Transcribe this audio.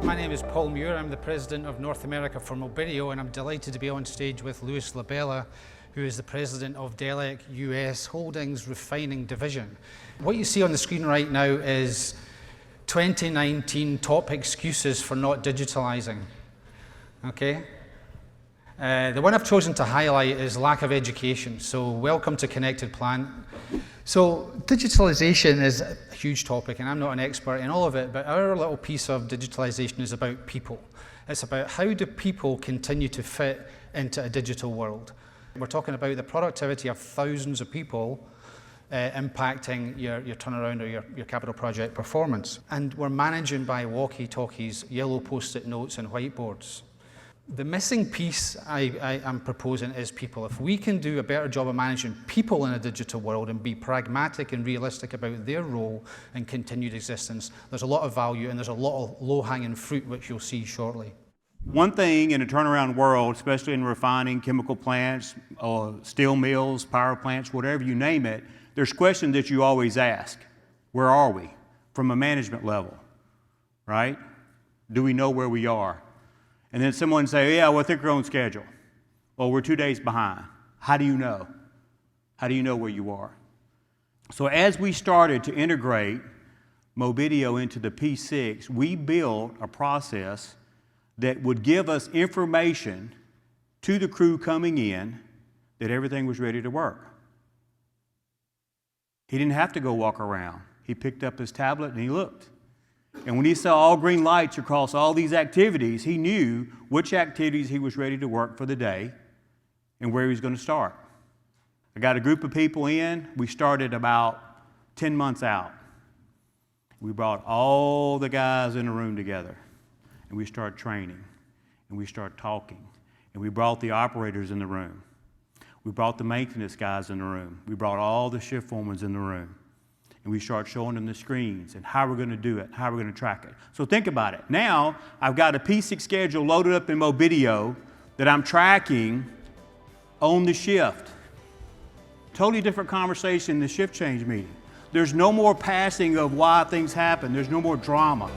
My name is Paul Muir. I'm the President of North America for Mobideo, and I'm delighted to be on stage with LaBella, who is the President of Delek US Holdings Refining Division. What you see on the screen right now is 2019 top excuses for not digitalizing. Okay? The one I've chosen to highlight is lack of education. So welcome to Connected Plant. So digitalization is a huge topic, and I'm not an expert in all of it, but our little piece of digitalization is about people. It's about how do people continue to fit into a digital world. We're talking about the productivity of thousands of people impacting your turnaround or your capital project performance. And we're managing by walkie-talkies, yellow post-it notes and whiteboards. The missing piece I am proposing is people. If we can do a better job of managing people in a digital world and be pragmatic and realistic about their role and continued existence, there's a lot of value and there's a lot of low-hanging fruit, which you'll see shortly. One thing in a turnaround world, especially in refining, chemical plants, steel mills, power plants, whatever you name it, there's questions that you always ask. Where are we? From a management level, right? Do we know where we are? And then someone say, yeah, well, I think we're on schedule. Well, we're 2 days behind. How do you know? How do you know where you are? So as we started to integrate Mobideo into the P6, we built a process that would give us information to the crew coming in that everything was ready to work. He didn't have to go walk around. He picked up his tablet and he looked. And when he saw all green lights across all these activities, he knew which activities he was ready to work for the day and where he was going to start. I got a group of people in. We started about 10 months out. We brought all the guys in a room together, and we started training, and we started talking, and we brought the operators in the room. We brought the maintenance guys in the room. We brought all the shift foremen in the room. And we start showing them the screens and how we're going to do it, how we're going to track it. So think about it. Now, I've got a P6 schedule loaded up in Mobideo that I'm tracking on the shift. Totally different conversation in the shift change meeting. There's no more passing of why things happen. There's no more drama.